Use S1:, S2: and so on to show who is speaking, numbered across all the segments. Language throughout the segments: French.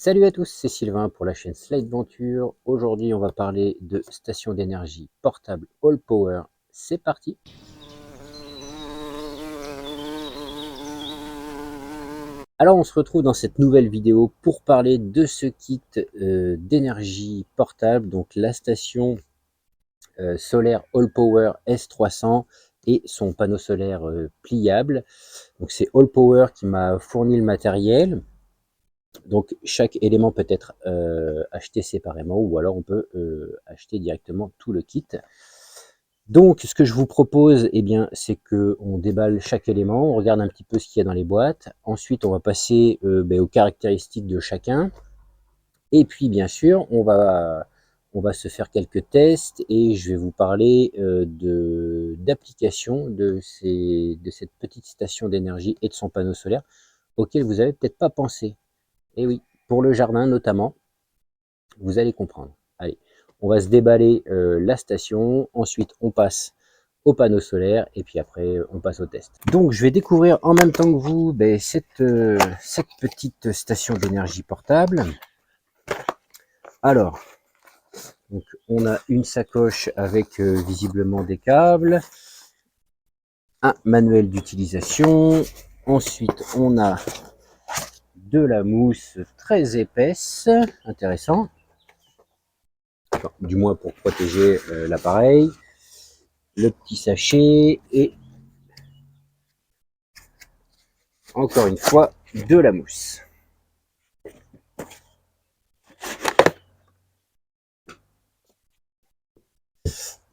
S1: Salut à tous, c'est Sylvain pour la chaîne Slide Venture. Aujourd'hui, on va parler de station d'énergie portable All Power. C'est parti. Alors, on se retrouve dans cette nouvelle vidéo pour parler de ce kit d'énergie portable, donc la station solaire All Power S300 et son panneau solaire pliable. Donc, c'est All Power qui m'a fourni le matériel. Donc chaque élément peut être acheté séparément ou alors on peut acheter directement tout le kit. Donc ce que je vous propose, eh bien, c'est qu'on déballe chaque élément, on regarde un petit peu ce qu'il y a dans les boîtes. Ensuite, on va passer aux caractéristiques de chacun. Et puis, bien sûr, on va se faire quelques tests et je vais vous parler d'application de cette petite station d'énergie et de son panneau solaire auquel vous n'avez peut-être pas pensé. Et oui, pour le jardin notamment, vous allez comprendre. Allez, on va se déballer la station, ensuite on passe au panneau solaire et puis après on passe au test. Donc je vais découvrir en même temps que vous cette petite station d'énergie portable. Alors, donc, on a une sacoche avec visiblement des câbles, un manuel d'utilisation, ensuite on a de la mousse très épaisse, intéressant. Enfin, du moins pour protéger l'appareil, le petit sachet et encore une fois de la mousse.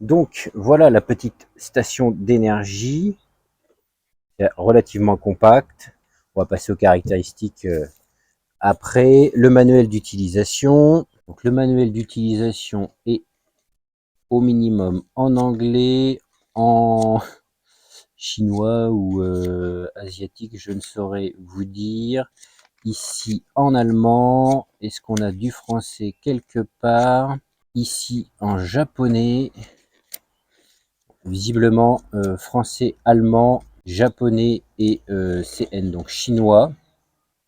S1: Donc voilà la petite station d'énergie, relativement compacte. On va passer aux caractéristiques après. Le manuel d'utilisation. Donc le manuel d'utilisation est au minimum en anglais, en chinois ou asiatique, je ne saurais vous dire. Ici en allemand, est-ce qu'on a du français quelque part? Ici en japonais, visiblement français, allemand, japonais et CN, donc chinois.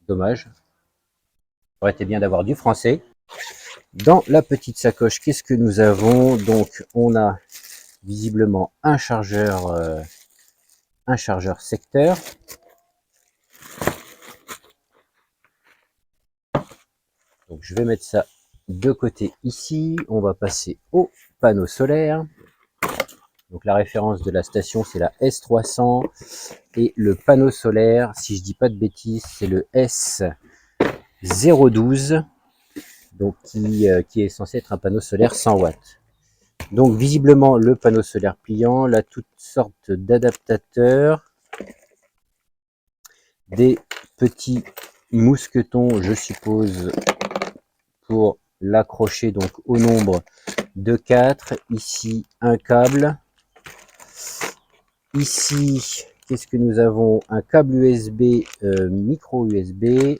S1: Dommage, ça aurait été bien d'avoir du français. Dans la petite sacoche, qu'est-ce que nous avons? Donc on a visiblement un chargeur secteur. Donc je vais mettre ça de côté ici. On va passer au panneau solaire. Donc la référence de la station, c'est la S300. Et le panneau solaire, si je dis pas de bêtises, c'est le S012. Donc qui est censé être un panneau solaire 100 watts. Donc visiblement le panneau solaire pliant, là toutes sortes d'adaptateurs, des petits mousquetons, je suppose, pour l'accrocher donc au nombre de 4. Ici un câble. Ici, qu'est-ce que nous avons? Un câble USB, micro USB.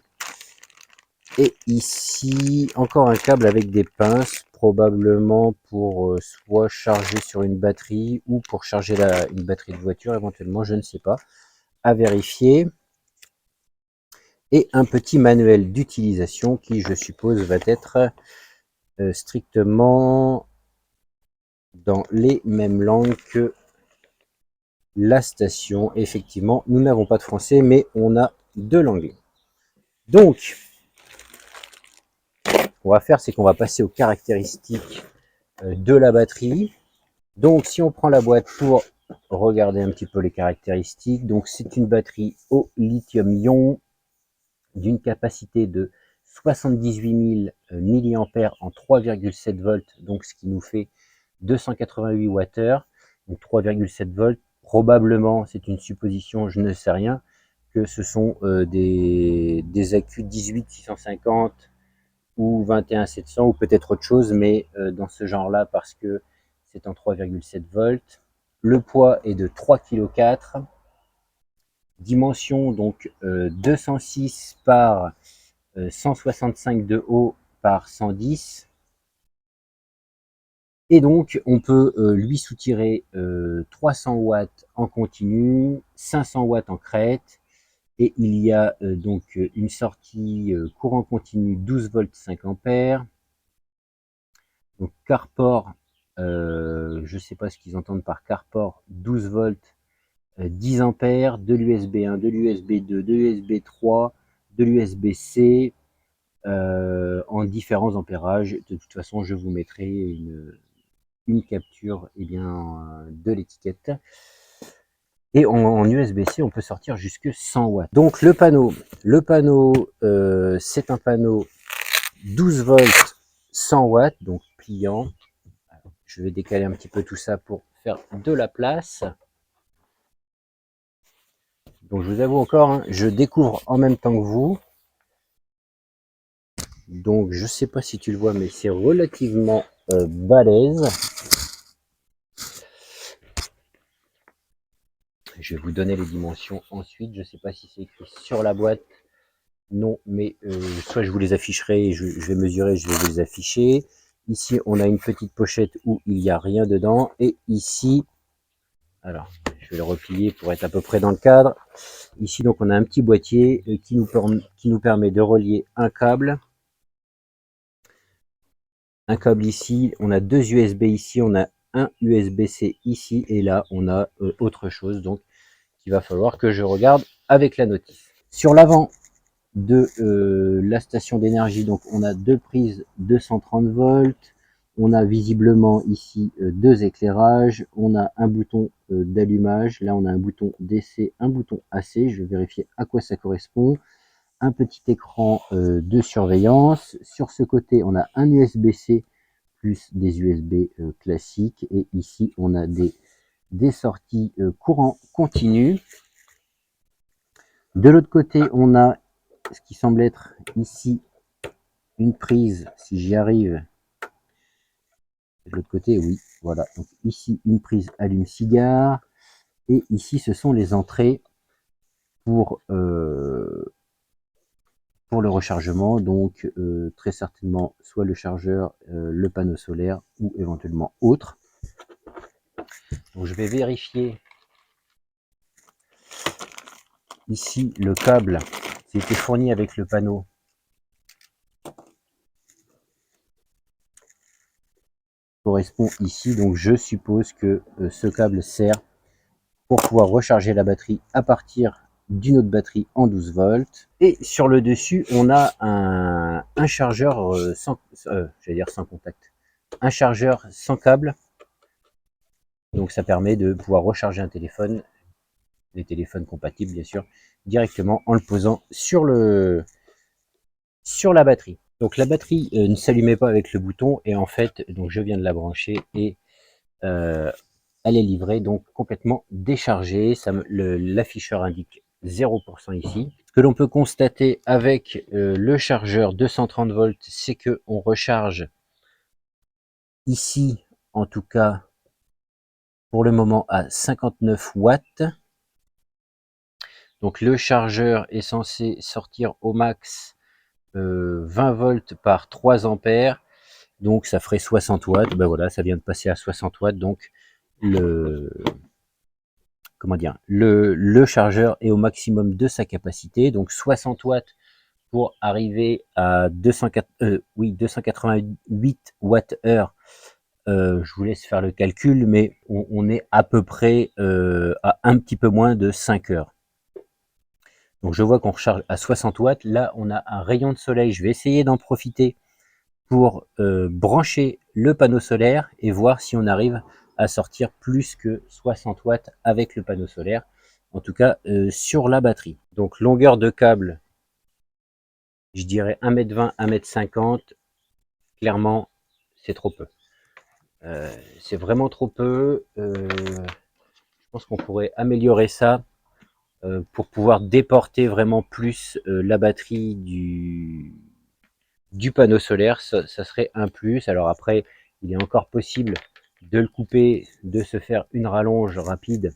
S1: Et ici, encore un câble avec des pinces, probablement pour soit charger sur une batterie ou pour charger une batterie de voiture éventuellement, je ne sais pas, à vérifier. Et un petit manuel d'utilisation qui, je suppose, va être strictement dans les mêmes langues que la station. Effectivement, nous n'avons pas de français, mais on a de l'anglais. Donc, ce qu'on va faire, c'est qu'on va passer aux caractéristiques de la batterie. Donc, si on prend la boîte pour regarder un petit peu les caractéristiques, donc c'est une batterie au lithium-ion d'une capacité de 78 000 mAh en 3,7 volts, donc ce qui nous fait 288 Wh. Donc 3,7 volts, probablement, c'est une supposition, je ne sais rien, que ce sont des accus 18650 ou 21700 ou peut-être autre chose, mais dans ce genre-là parce que c'est en 3,7 volts. Le poids est de 3,4 kg. Dimension donc 206 par 165 de haut par 110. Et donc on peut lui soutirer 300 watts en continu, 500 watts en crête Et il y a donc une sortie courant continu 12 volts 5 ampères. Donc CarPort, je ne sais pas ce qu'ils entendent par CarPort, 12 volts 10 ampères, de l'USB 1, de l'USB 2, de l'USB 3, de l'USB-C en différents ampérages. De toute façon, je vous mettrai une capture de l'étiquette. Et en USB-C, on peut sortir jusque 100 watts. Donc le panneau c'est un panneau 12 volts 100 watts, donc pliant. Je vais décaler un petit peu tout ça pour faire de la place. Donc je vous avoue encore, hein, je découvre en même temps que vous. Donc je sais pas si tu le vois, mais c'est relativement balèze. Je vais vous donner les dimensions ensuite. Je sais pas si c'est écrit sur la boîte. Non, mais soit je vous les afficherai, je vais mesurer, je vais vous les afficher. Ici, on a une petite pochette où il n'y a rien dedans. Et ici, alors, je vais le replier pour être à peu près dans le cadre. Ici, donc, on a un petit boîtier qui nous permet de relier un câble. Un câble ici, on a deux USB ici, on a un USB-C ici. Et là, on a autre chose, donc, qu'il va falloir que je regarde avec la notice. Sur l'avant de la station d'énergie, donc on a deux prises 230 volts, on a visiblement ici deux éclairages, on a un bouton d'allumage, là on a un bouton DC, un bouton AC, je vais vérifier à quoi ça correspond, un petit écran de surveillance, sur ce côté on a un USB-C plus des USB classiques, et ici on a des sorties courant continu. De l'autre côté on a ce qui semble être ici une prise, si j'y arrive, de l'autre côté, oui, voilà, donc ici une prise allume-cigare, et ici ce sont les entrées pour le rechargement, donc très certainement soit le chargeur, le panneau solaire, ou éventuellement autre. Donc je vais vérifier ici le câble qui était fourni avec le panneau. Correspond ici, donc je suppose que ce câble sert pour pouvoir recharger la batterie à partir d'une autre batterie en 12 volts. Et sur le dessus, on a un chargeur j'allais dire sans contact, un chargeur sans câble. Donc ça permet de pouvoir recharger un téléphone, les téléphones compatibles bien sûr, directement en le posant sur la batterie. Donc la batterie ne s'allumait pas avec le bouton, et en fait, donc je viens de la brancher, et elle est livrée donc complètement déchargée. L'afficheur indique 0% ici. Ce que l'on peut constater avec le chargeur 230 volts, c'est que on recharge ici, en tout cas pour le moment, à 59 watts. Donc le chargeur est censé sortir au max 20 volts par 3 ampères. Donc ça ferait 60 watts. Ben voilà, ça vient de passer à 60 watts. Donc le chargeur est au maximum de sa capacité, donc 60 watts pour arriver à 288 Wh. Je vous laisse faire le calcul, mais on est à peu près à un petit peu moins de 5 heures. Donc je vois qu'on recharge à 60 watts. Là, on a un rayon de soleil. Je vais essayer d'en profiter pour brancher le panneau solaire et voir si on arrive à sortir plus que 60 watts avec le panneau solaire, en tout cas sur la batterie. Donc longueur de câble, je dirais 1,20 m, 1,50 m. Clairement, c'est trop peu. C'est vraiment trop peu. Je pense qu'on pourrait améliorer ça pour pouvoir déporter vraiment plus la batterie du panneau solaire. Ça serait un plus. Alors après, il est encore possible de le couper, de se faire une rallonge rapide,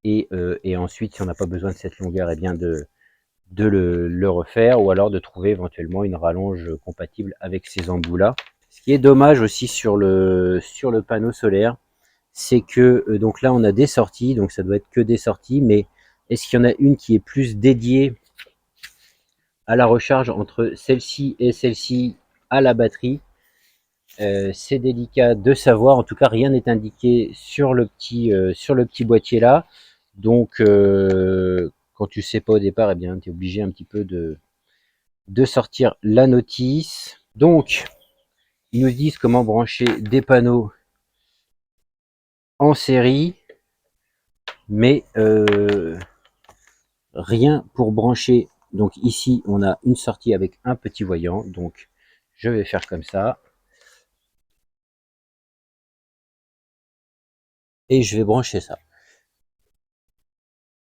S1: et ensuite, si on n'a pas besoin de cette longueur, eh bien de le refaire, ou alors de trouver éventuellement une rallonge compatible avec ces embouts là. Ce qui est dommage aussi sur le panneau solaire, c'est que donc là on a des sorties, donc ça doit être que des sorties, mais Est-ce qu'il y en a une qui est plus dédiée à la recharge entre celle-ci et celle-ci à la batterie? C'est délicat de savoir. En tout cas, rien n'est indiqué sur le petit boîtier là. Donc, quand tu sais pas au départ, eh bien, tu es obligé un petit peu de sortir la notice. Donc, ils nous disent comment brancher des panneaux en série, mais rien pour brancher. Donc ici, on a une sortie avec un petit voyant. Donc, je vais faire comme ça. Et je vais brancher ça.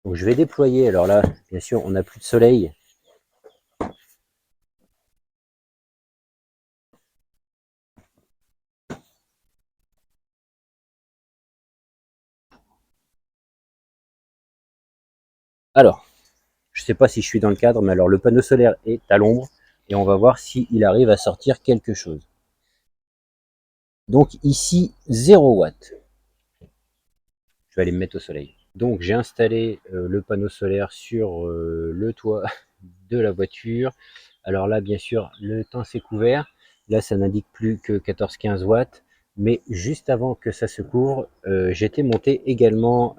S1: Donc, je vais déployer. Alors là, bien sûr, on n'a plus de soleil. Alors, je ne sais pas si je suis dans le cadre, mais alors le panneau solaire est à l'ombre. Et on va voir s'il arrive à sortir quelque chose. Donc ici, 0 watts. Je vais aller me mettre au soleil. Donc j'ai installé le panneau solaire sur le toit de la voiture. Alors là, bien sûr, le temps s'est couvert. Là, ça n'indique plus que 14-15 watts. Mais juste avant que ça se couvre, j'étais monté également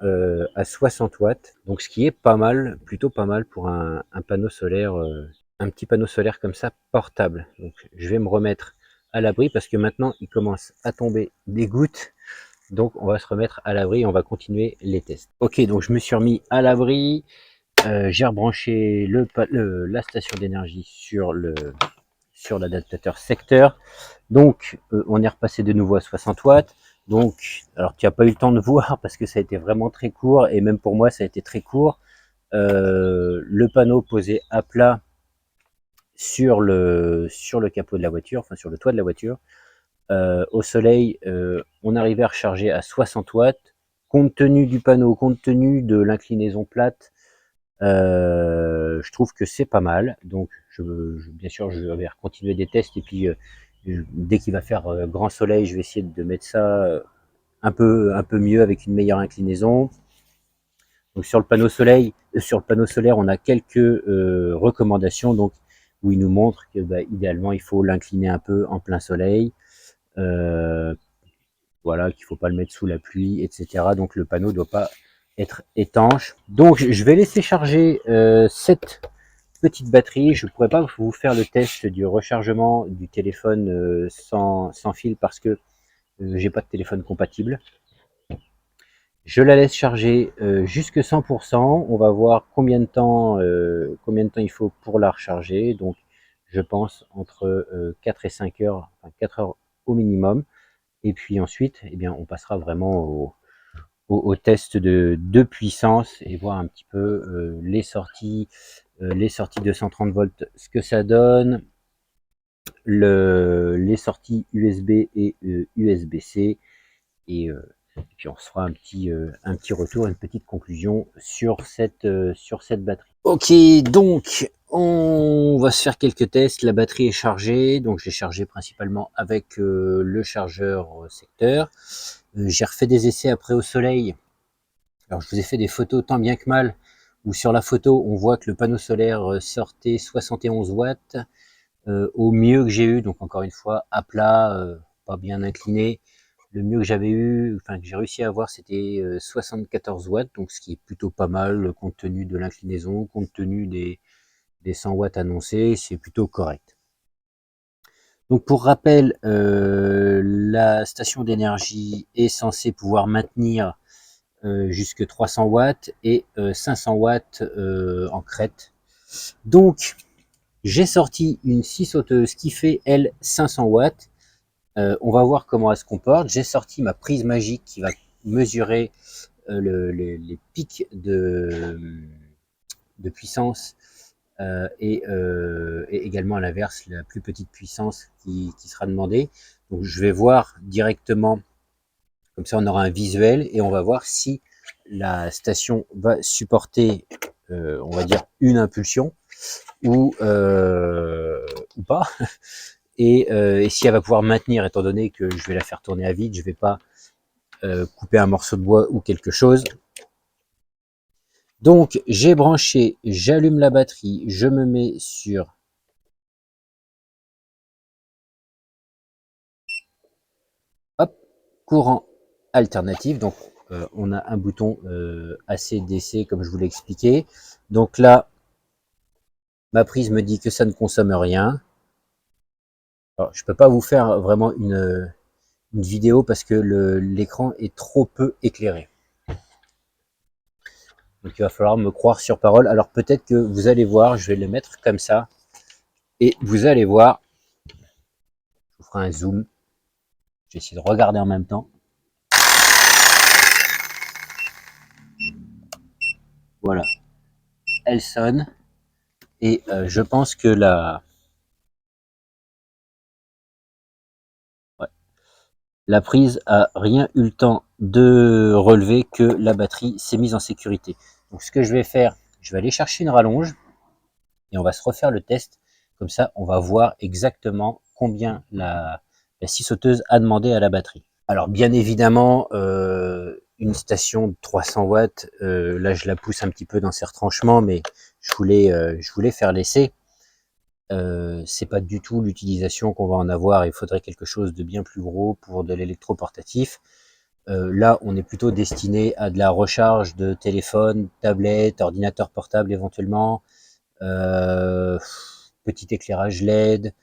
S1: à 60 watts. Donc ce qui est pas mal, plutôt pas mal pour un panneau solaire, un petit panneau solaire comme ça, portable. Donc je vais me remettre à l'abri parce que maintenant, il commence à tomber des gouttes. Donc on va se remettre à l'abri et on va continuer les tests. Ok, donc je me suis remis à l'abri. J'ai rebranché la station d'énergie sur l'adaptateur secteur. Donc on est repassé de nouveau à 60 watts. Donc, alors tu n'as pas eu le temps de voir parce que ça a été vraiment très court et même pour moi ça a été très court. Le panneau posé à plat sur le capot de la voiture, enfin sur le toit de la voiture. Au soleil, on arrivait à recharger à 60 watts. Compte tenu du panneau, compte tenu de l'inclinaison plate, je trouve que c'est pas mal. Donc, bien sûr, je vais continuer des tests et puis dès qu'il va faire grand soleil, je vais essayer de mettre ça un peu mieux avec une meilleure inclinaison. Donc sur le panneau solaire, on a quelques recommandations donc où il nous montre que idéalement il faut l'incliner un peu en plein soleil. Voilà, qu'il ne faut pas le mettre sous la pluie, etc. Donc le panneau ne doit pas être étanche. Donc je vais laisser charger cette petite batterie. Je ne pourrais pas vous faire le test du rechargement du téléphone sans fil parce que j'ai pas de téléphone compatible. Je la laisse charger jusque 100%. On va voir combien de temps il faut pour la recharger. Donc je pense entre 4 et 5 heures, enfin 4 heures au minimum. Et puis ensuite, eh bien, on passera vraiment au test de puissance et voir un petit peu les sorties 230 volts, ce que ça donne, les sorties USB et USB-C, et puis on se fera un petit retour, une petite conclusion sur cette batterie. Ok, donc on va se faire quelques tests. La batterie est chargée, donc j'ai chargé principalement avec le chargeur secteur. J'ai refait des essais après au soleil. Alors je vous ai fait des photos tant bien que mal, où sur la photo on voit que le panneau solaire sortait 71 watts au mieux que j'ai eu, donc encore une fois à plat, pas bien incliné. Le mieux que j'avais eu, enfin que j'ai réussi à avoir, c'était 74 watts, donc ce qui est plutôt pas mal compte tenu de l'inclinaison, compte tenu des 100 watts annoncés, c'est plutôt correct. Donc pour rappel, la station d'énergie est censée pouvoir maintenir jusque 300 watts et 500 watts en crête. Donc j'ai sorti une scie sauteuse qui fait elle 500 watts. On va voir comment elle se comporte. J'ai sorti ma prise magique qui va mesurer les pics de puissance et également à l'inverse la plus petite puissance qui sera demandée. Donc je vais voir directement, comme ça on aura un visuel et on va voir si la station va supporter, on va dire, une impulsion ou pas. Et si elle va pouvoir maintenir, étant donné que je vais la faire tourner à vide, je ne vais pas couper un morceau de bois ou quelque chose. Donc j'ai branché, j'allume la batterie, je me mets sur hop, courant alternatif. Donc on a un bouton AC DC comme je vous l'ai expliqué. Donc là, ma prise me dit que ça ne consomme rien. Alors, je peux pas vous faire vraiment une vidéo parce que l'écran est trop peu éclairé. Donc il va falloir me croire sur parole. Alors peut-être que vous allez voir, je vais le mettre comme ça. Et vous allez voir, je vous ferai un zoom. Je vais essayer de regarder en même temps. Voilà, elle sonne. Et je pense que ouais, la prise a rien eu le temps de relever que la batterie s'est mise en sécurité. Donc ce que je vais faire, je vais aller chercher une rallonge et on va se refaire le test. Comme ça, on va voir exactement combien la scie sauteuse a demandé à la batterie. Alors bien évidemment, une station de 300 watts, là je la pousse un petit peu dans ses retranchements, mais je voulais faire l'essai. C'est pas du tout l'utilisation qu'on va en avoir, il faudrait quelque chose de bien plus gros pour de l'électroportatif. Là, on est plutôt destiné à de la recharge de téléphone, tablette, ordinateur portable éventuellement, euh, petit éclairage LED,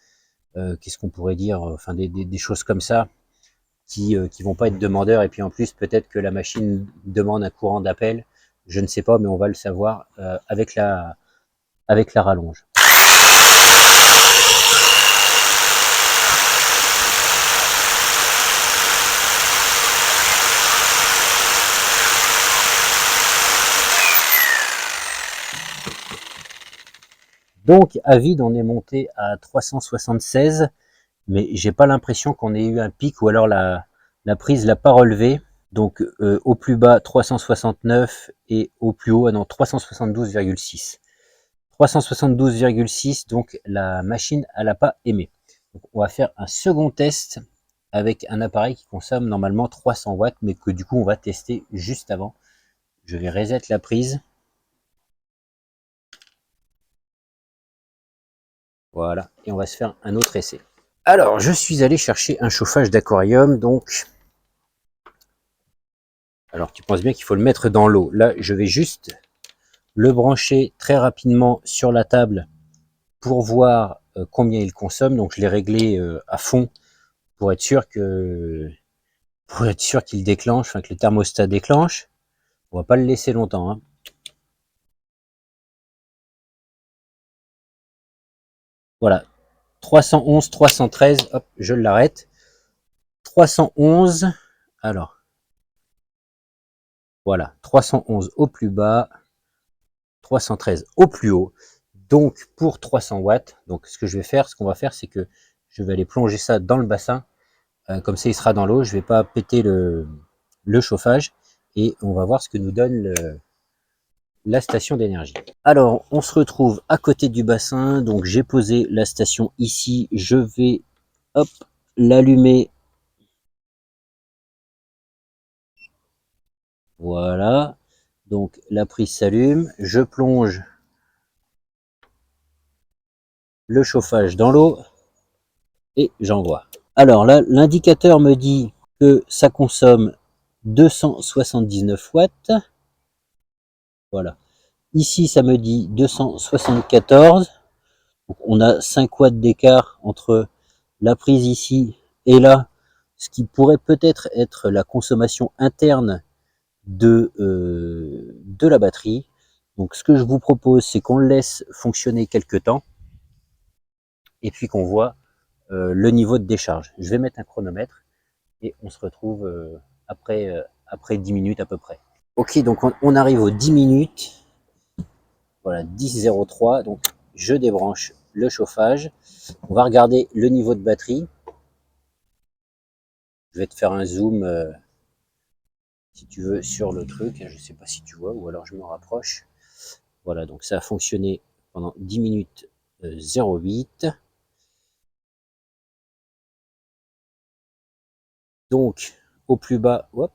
S1: qu'est-ce qu'on pourrait dire, enfin des choses comme ça qui vont pas être demandeurs. Et puis en plus, peut-être que la machine demande un courant d'appel, je ne sais pas, mais on va le savoir avec la rallonge. Donc à vide, on est monté à 376, mais j'ai pas l'impression qu'on ait eu un pic ou alors la prise l'a pas relevé. Donc au plus bas 369 et au plus haut, ah non, 372,6. 372,6, donc la machine elle n'a pas aimé. Donc, on va faire un second test avec un appareil qui consomme normalement 300 watts, mais que du coup on va tester juste avant. Je vais reset la prise. Voilà, et on va se faire un autre essai. Alors, je suis allé chercher un chauffage d'aquarium, donc... Alors, tu penses bien qu'il faut le mettre dans l'eau. Là, je vais juste le brancher très rapidement sur la table pour voir combien il consomme. Donc, je l'ai réglé à fond pour être sûr qu'il déclenche, enfin que le thermostat déclenche. On va pas le laisser longtemps, hein. Voilà, 311, 313, hop, je l'arrête. 311, alors, voilà, 311 au plus bas, 313 au plus haut. Donc pour 300 watts, donc ce que je vais faire, ce qu'on va faire, c'est que je vais aller plonger ça dans le bassin. Comme ça, il sera dans l'eau. Je vais pas péter le chauffage et on va voir ce que nous donne la station d'énergie. Alors, on se retrouve à côté du bassin. Donc, j'ai posé la station ici. Je vais, hop, l'allumer. Voilà. Donc, la prise s'allume. Je plonge le chauffage dans l'eau et j'envoie. Alors là, l'indicateur me dit que ça consomme 279 watts. Voilà. Ici, ça me dit 274. Donc, on a 5 watts d'écart entre la prise ici et là, ce qui pourrait peut-être être la consommation interne de la batterie. Donc ce que je vous propose, c'est qu'on le laisse fonctionner quelques temps et puis qu'on voit le niveau de décharge. Je vais mettre un chronomètre et on se retrouve après 10 minutes à peu près. Ok, donc on arrive aux 10 minutes. Voilà, 10,03. Donc je débranche le chauffage. On va regarder le niveau de batterie. Je vais te faire un zoom si tu veux sur le truc. Je ne sais pas si tu vois ou alors je me rapproche. Voilà, donc ça a fonctionné pendant 10 minutes 08. Donc au plus bas, hop,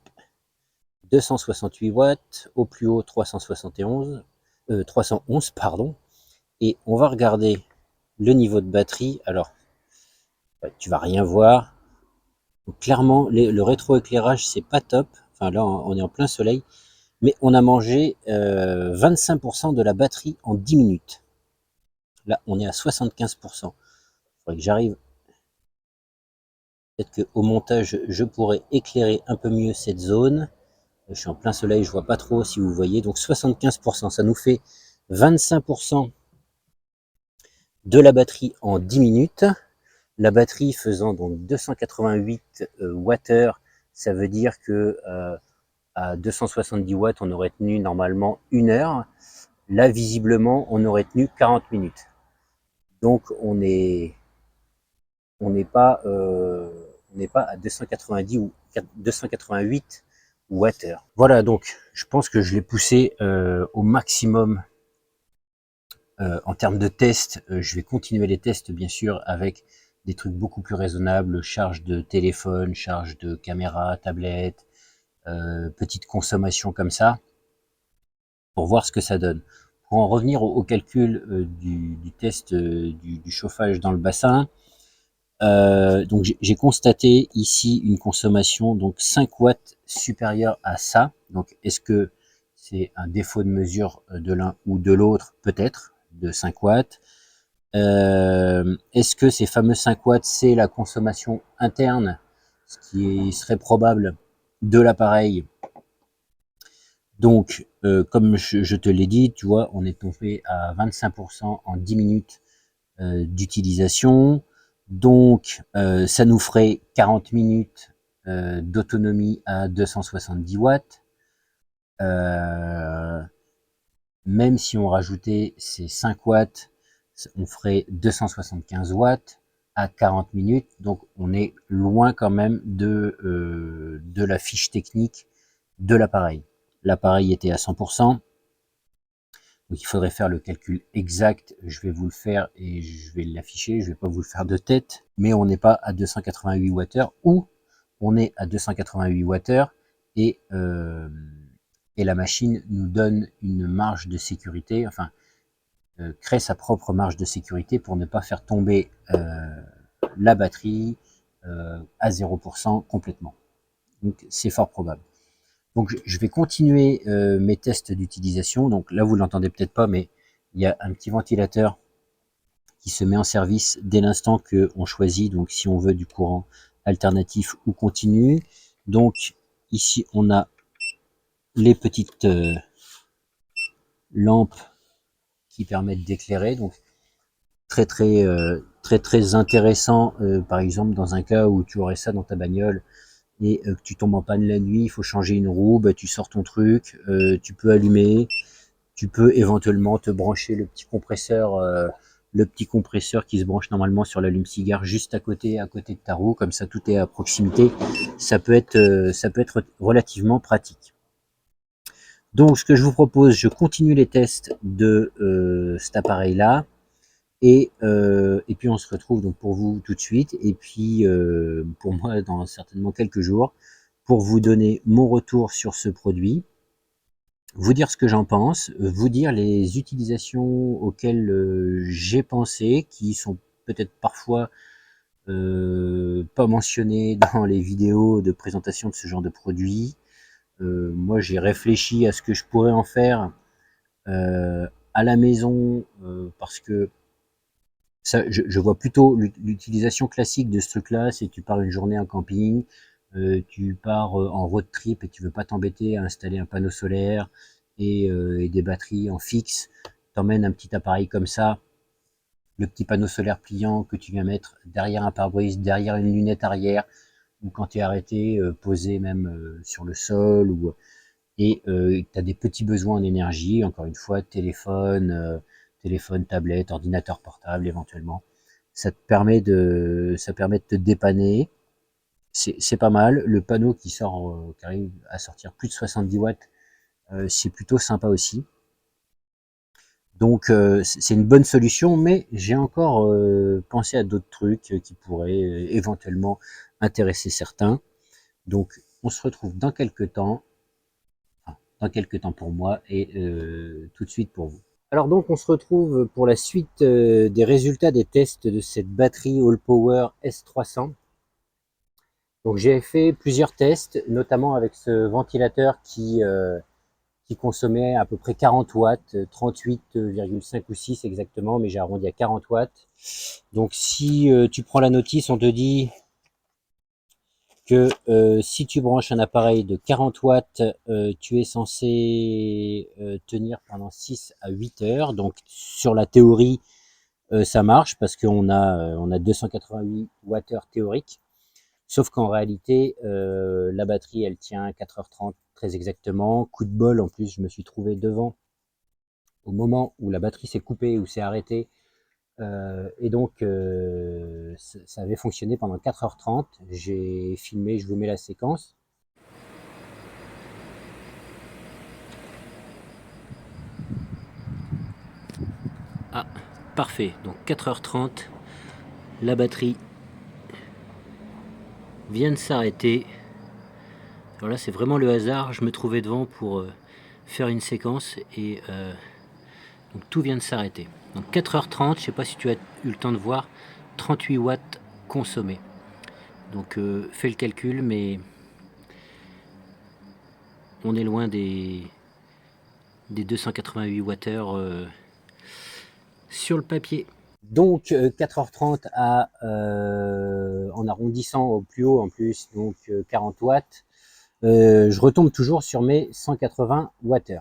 S1: 268 watts, au plus haut 371, 311 pardon, et on va regarder le niveau de batterie. Alors, tu vas rien voir. Donc, clairement, le rétroéclairage, c'est pas top. Enfin, là, on est en plein soleil, mais on a mangé 25% de la batterie en 10 minutes. Là, on est à 75%. Il faudrait que j'arrive. Peut-être qu'au montage, je pourrais éclairer un peu mieux cette zone. Je suis en plein soleil, je vois pas trop si vous voyez. Donc 75%, ça nous fait 25% de la batterie en 10 minutes. La batterie faisant donc 288 Wh, ça veut dire que à 270 watts, on aurait tenu normalement 1 heure. Là, visiblement, on aurait tenu 40 minutes. Donc on n'est pas à 290 ou 288 Wh. Voilà, donc je pense que je l'ai poussé au maximum en termes de tests. Je vais continuer les tests bien sûr avec des trucs beaucoup plus raisonnables, charge de téléphone, charge de caméra, tablette, petite consommation comme ça, pour voir ce que ça donne. Pour en revenir au calcul du test du chauffage dans le bassin, donc j'ai constaté ici une consommation donc 5 watts supérieure à ça. Donc est-ce que c'est un défaut de mesure de l'un ou de l'autre? Peut-être, de 5 watts. Est-ce que ces fameux 5 watts, c'est la consommation interne, ce qui serait probable de l'appareil? Donc, comme je te l'ai dit, tu vois, on est tombé à 25% en 10 minutes d'utilisation. Donc, ça nous ferait 40 minutes d'autonomie à 270 watts. Même si on rajoutait ces 5 watts, on ferait 275 watts à 40 minutes. Donc, on est loin quand même de la fiche technique de l'appareil. L'appareil était à 100%. Donc il faudrait faire le calcul exact, je vais vous le faire et je vais l'afficher, je ne vais pas vous le faire de tête, mais on n'est pas à 288 Wh ou on est à 288 Wh et la machine nous donne une marge de sécurité, enfin crée sa propre marge de sécurité pour ne pas faire tomber la batterie à 0% complètement. Donc c'est fort probable. Donc je vais continuer mes tests d'utilisation. Donc là, vous l'entendez peut-être pas, mais il y a un petit ventilateur qui se met en service dès l'instant qu'on choisit, donc si on veut du courant alternatif ou continu. Donc ici, on a les petites lampes qui permettent d'éclairer. Donc très intéressant, par exemple, dans un cas où tu aurais ça dans ta bagnole, et que tu tombes en panne la nuit, il faut changer une roue, bah, tu sors ton truc, tu peux allumer, tu peux éventuellement te brancher le petit compresseur qui se branche normalement sur l'allume-cigare juste à côté de ta roue, comme ça tout est à proximité. Ça peut être relativement pratique. Donc ce que je vous propose, je continue les tests de cet appareil-là. Et puis on se retrouve donc pour vous tout de suite, et puis pour moi dans certainement quelques jours, pour vous donner mon retour sur ce produit, vous dire ce que j'en pense, vous dire les utilisations auxquelles j'ai pensé, qui sont peut-être parfois pas mentionnées dans les vidéos de présentation de ce genre de produit. Moi j'ai réfléchi à ce que je pourrais en faire à la maison, parce que ça, je vois plutôt l'utilisation classique de ce truc-là, c'est tu pars une journée en camping, tu pars en road trip et tu veux pas t'embêter à installer un panneau solaire et des batteries en fixe. T'emmènes un petit appareil comme ça, le petit panneau solaire pliant que tu viens mettre derrière un pare-brise, derrière une lunette arrière, ou quand tu es arrêté, posé même sur le sol, et tu as des petits besoins en énergie, encore une fois, téléphone, tablette, ordinateur portable éventuellement. Ça permet de te dépanner. C'est pas mal. Le panneau qui arrive à sortir plus de 70 watts, c'est plutôt sympa aussi. Donc c'est une bonne solution, mais j'ai encore pensé à d'autres trucs qui pourraient éventuellement intéresser certains. Donc on se retrouve dans quelques temps dans quelques temps pour moi et tout de suite pour vous. Alors donc on se retrouve pour la suite des résultats des tests de cette batterie Allpower S300. Donc j'ai fait plusieurs tests, notamment avec ce ventilateur qui consommait à peu près 40 watts, 38,5 ou 6 exactement, mais j'ai arrondi à 40 watts. Donc si tu prends la notice, on te dit que si tu branches un appareil de 40 watts, tu es censé tenir pendant 6 à 8 heures. Donc sur la théorie, ça marche parce qu'on a 288 Wh théoriques. Sauf qu'en réalité, la batterie, elle tient 4h30 très exactement. Coup de bol, en plus, je me suis trouvé devant au moment où la batterie s'est coupée ou s'est arrêtée. Et donc, ça avait fonctionné pendant 4h30. J'ai filmé, je vous mets la séquence. Ah, parfait. Donc 4h30, la batterie vient de s'arrêter. Alors là, c'est vraiment le hasard. Je me trouvais devant pour faire une séquence et donc tout vient de s'arrêter. Donc 4h30, je ne sais pas si tu as eu le temps de voir, 38 watts consommés. Donc fais le calcul, mais on est loin des 288 Wh sur le papier. Donc 4h30 en arrondissant au plus haut en plus, donc 40 watts. Je retombe toujours sur mes 180 Wh.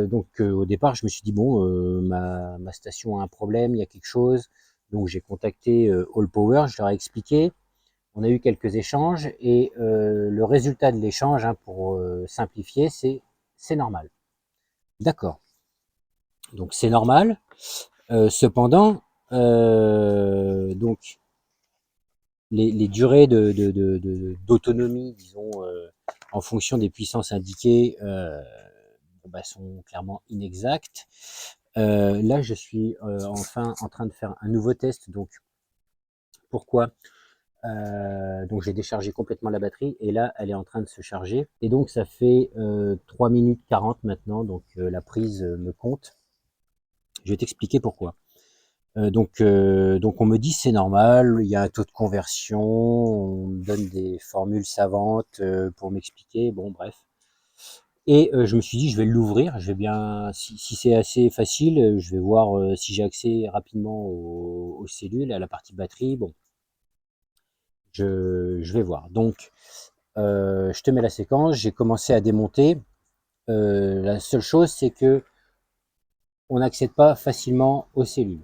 S1: Donc au départ, je me suis dit, bon, ma station a un problème, il y a quelque chose. Donc j'ai contacté Allpower, je leur ai expliqué. On a eu quelques échanges et le résultat de l'échange, hein, pour simplifier, c'est normal. D'accord. Donc c'est normal. Cependant, donc les durées d'autonomie, disons, en fonction des puissances indiquées, sont clairement inexactes. Là, je suis enfin en train de faire un nouveau test. Donc, pourquoi donc j'ai déchargé complètement la batterie et là, elle est en train de se charger. Et donc, ça fait 3 minutes 40 maintenant. Donc, la prise me compte. Je vais t'expliquer pourquoi. Donc on me dit c'est normal, il y a un taux de conversion, on me donne des formules savantes pour m'expliquer, bon bref. Et je me suis dit je vais l'ouvrir, je vais bien, si c'est assez facile, je vais voir si j'ai accès rapidement aux cellules, à la partie batterie, bon, je vais voir. Donc je te mets la séquence, j'ai commencé à démonter. La seule chose c'est que on n'accède pas facilement aux cellules.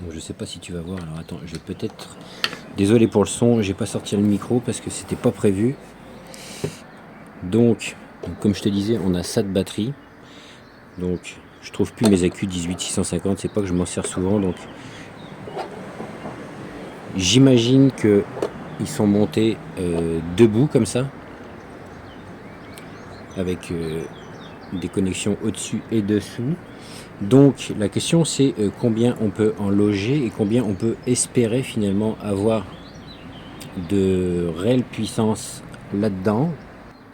S1: Donc, je sais pas si tu vas voir, alors attends, je vais peut-être... Désolé pour le son, j'ai pas sorti le micro parce que c'était pas prévu. Donc, comme je te disais, on a ça de batterie. Donc, je trouve plus mes accus 18650, c'est pas que je m'en sers souvent, donc j'imagine que ils sont montés debout comme ça, avec des connexions au-dessus et dessous. Donc la question c'est combien on peut en loger et combien on peut espérer finalement avoir de réelle puissance là-dedans.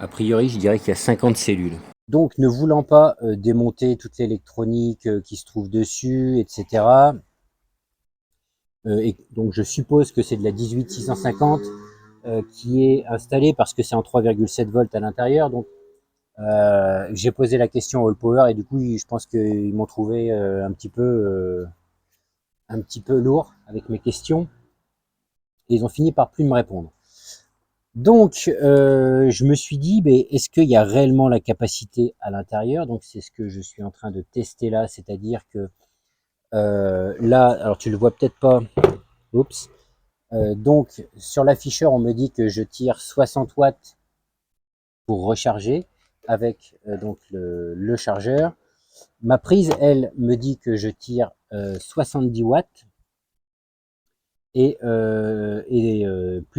S1: A priori, je dirais qu'il y a 50 cellules. Donc, ne voulant pas démonter toute l'électronique qui se trouve dessus, etc. Et donc, je suppose que c'est de la 18650 qui est installée parce que c'est en 3,7 volts à l'intérieur. Donc, j'ai posé la question à Allpower et du coup, je pense qu'ils m'ont trouvé un petit peu lourd avec mes questions. Et ils ont fini par plus me répondre. Donc, je me suis dit, est-ce qu'il y a réellement la capacité à l'intérieur? Donc, c'est ce que je suis en train de tester là, c'est-à-dire que là, alors tu le vois peut-être pas, oups. Donc, sur l'afficheur, on me dit que je tire 60 watts pour recharger avec donc le chargeur. Ma prise, elle, me dit que je tire 70 watts. Plus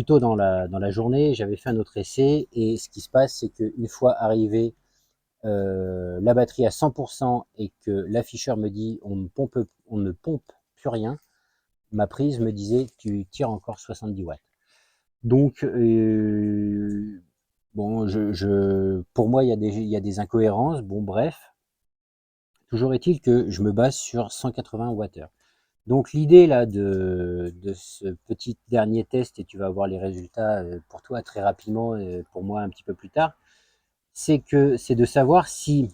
S1: tôt dans la journée, j'avais fait un autre essai, et ce qui se passe, c'est qu'une fois arrivé la batterie à 100% et que l'afficheur me dit on ne pompe plus rien, ma prise me disait tu tires encore 70 watts. Donc, bon, pour moi, il y a des incohérences. Bon, bref, toujours est-il que je me base sur 180 Wh. Donc, l'idée là de ce petit dernier test, et tu vas avoir les résultats pour toi très rapidement, et pour moi un petit peu plus tard, c'est de savoir si,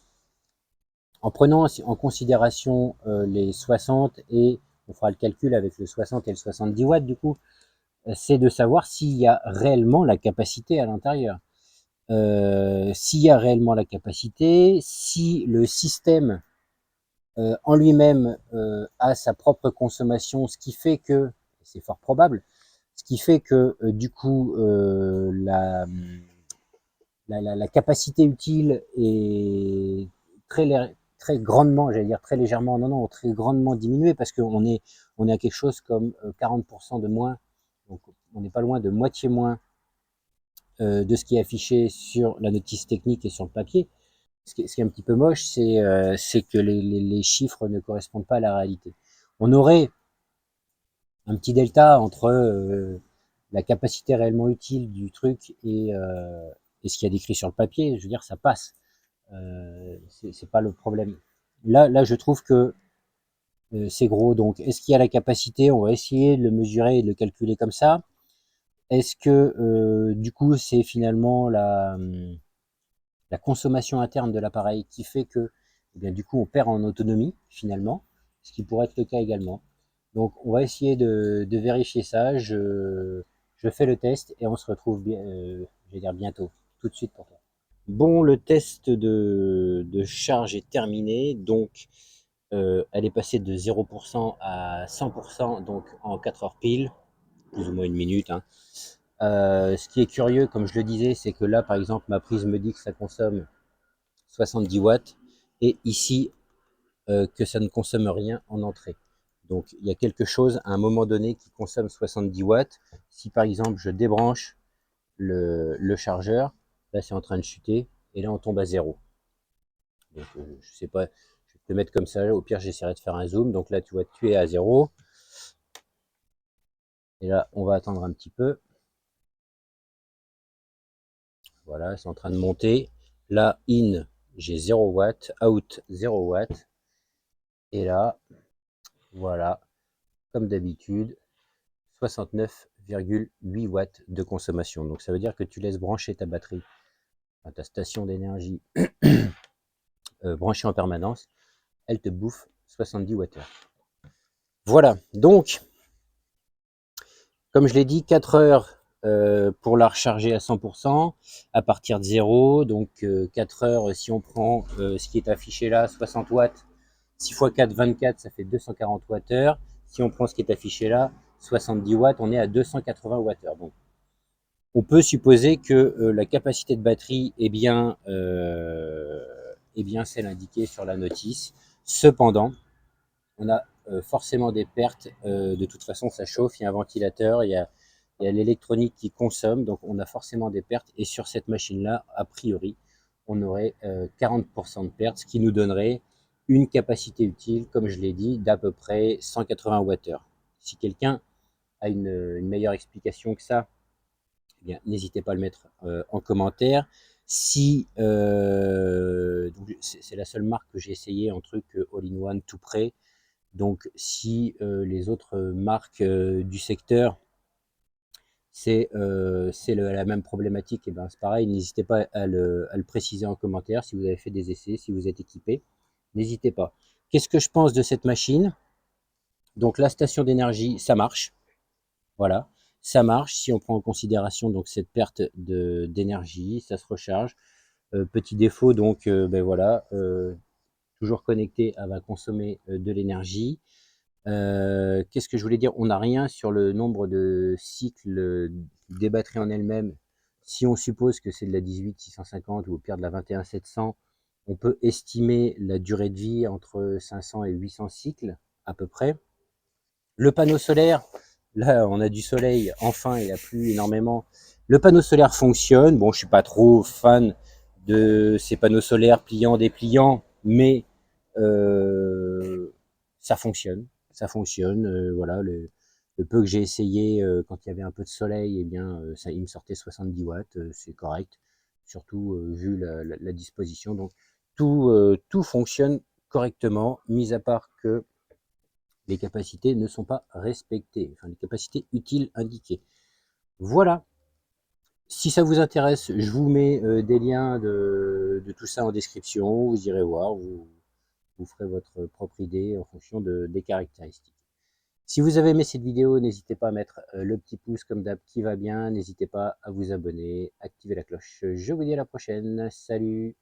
S1: en prenant en considération les 60, et on fera le calcul avec le 60 et le 70 watts du coup, c'est de savoir s'il y a réellement la capacité à l'intérieur. S'il y a réellement la capacité, si le système en lui-même a sa propre consommation, ce qui fait que, c'est fort probable, ce qui fait que du coup la capacité utile est très grandement, j'allais dire très légèrement, non, non, très grandement diminuée, parce on est à quelque chose comme 40% de moins, donc on n'est pas loin de moitié moins de ce qui est affiché sur la notice technique et sur le papier. Ce qui est un petit peu moche, c'est que les chiffres ne correspondent pas à la réalité. On aurait un petit delta entre la capacité réellement utile du truc et ce qu'il y a décrit sur le papier. Je veux dire, ça passe. C'est pas le problème. Là, je trouve que c'est gros. Donc, est-ce qu'il y a la capacité? On va essayer de le mesurer et de le calculer comme ça. Est-ce que du coup, c'est finalement la consommation interne de l'appareil qui fait que, eh bien, du coup, on perd en autonomie, finalement, ce qui pourrait être le cas également. Donc, on va essayer de vérifier ça. Je fais le test et on se retrouve je vais dire bientôt, tout de suite pour toi. Bon, le test de charge est terminé. Donc, elle est passée de 0% à 100%, donc en 4 heures pile, plus ou moins une minute, hein. Ce qui est curieux, comme je le disais, c'est que là, par exemple, ma prise me dit que ça consomme 70 watts, et ici que ça ne consomme rien en entrée. Donc il y a quelque chose à un moment donné qui consomme 70 watts. Si par exemple je débranche le chargeur, là c'est en train de chuter, et là on tombe à zéro. Donc je sais pas, je vais te le mettre comme ça, au pire j'essaierai de faire un zoom. Donc là tu vois, tu es à zéro, et là on va attendre un petit peu. Voilà, c'est en train de monter. Là, in, j'ai 0 watt, out 0 watt, et là, voilà, comme d'habitude, 69,8 watts de consommation. Donc ça veut dire que tu laisses brancher ta batterie, ta station d'énergie branchée en permanence, elle te bouffe 70 Wh. Voilà, donc, comme je l'ai dit, 4 heures pour la recharger à 100%, à partir de 0. Donc 4 heures, si on prend ce qui est affiché là, 60 watts, 6 x 4, 24, ça fait 240 Wh. Si on prend ce qui est affiché là, 70 watts, on est à 280 Wh. Donc, on peut supposer que la capacité de batterie est bien celle indiquée sur la notice. Cependant, on a forcément des pertes. De toute façon, ça chauffe, il y a un ventilateur, il y a l'électronique qui consomme, donc on a forcément des pertes. Et sur cette machine-là, a priori, on aurait 40% de pertes, ce qui nous donnerait une capacité utile, comme je l'ai dit, d'à peu près 180 Wh. Si quelqu'un a une meilleure explication que ça, eh bien, n'hésitez pas à le mettre en commentaire. Si c'est la seule marque que j'ai essayé en truc all-in-one tout prêt. Donc si les autres marques du secteur c'est la même problématique, et ben c'est pareil, n'hésitez pas à le préciser en commentaire si vous avez fait des essais, si vous êtes équipé, n'hésitez pas. Qu'est-ce que je pense de cette machine? Donc la station d'énergie, ça marche. Voilà, ça marche si on prend en considération donc cette perte d'énergie, ça se recharge. Petit défaut, donc ben voilà, toujours connecté, elle va consommer de l'énergie. Qu'est-ce que je voulais dire? On n'a rien sur le nombre de cycles des batteries en elles-mêmes. Si on suppose que c'est de la 18650 ou au pire de la 21700, on peut estimer la durée de vie entre 500 et 800 cycles à peu près. Le panneau solaire, Là, on a du soleil, enfin, il a plu énormément. Le panneau solaire fonctionne. Bon, je suis pas trop fan de ces panneaux solaires pliants, dépliants, mais ça fonctionne. Ça fonctionne. Voilà, le peu que j'ai essayé quand il y avait un peu de soleil, eh bien, ça, il me sortait 70 watts. C'est correct, surtout vu la disposition. Donc, tout fonctionne correctement, mis à part que les capacités ne sont pas respectées, enfin les capacités utiles indiquées. Voilà, si ça vous intéresse, je vous mets des liens de tout ça en description, vous irez voir, vous ferez votre propre idée en fonction des caractéristiques. Si vous avez aimé cette vidéo, n'hésitez pas à mettre le petit pouce comme d'hab qui va bien, n'hésitez pas à vous abonner, activer la cloche. Je vous dis à la prochaine, salut!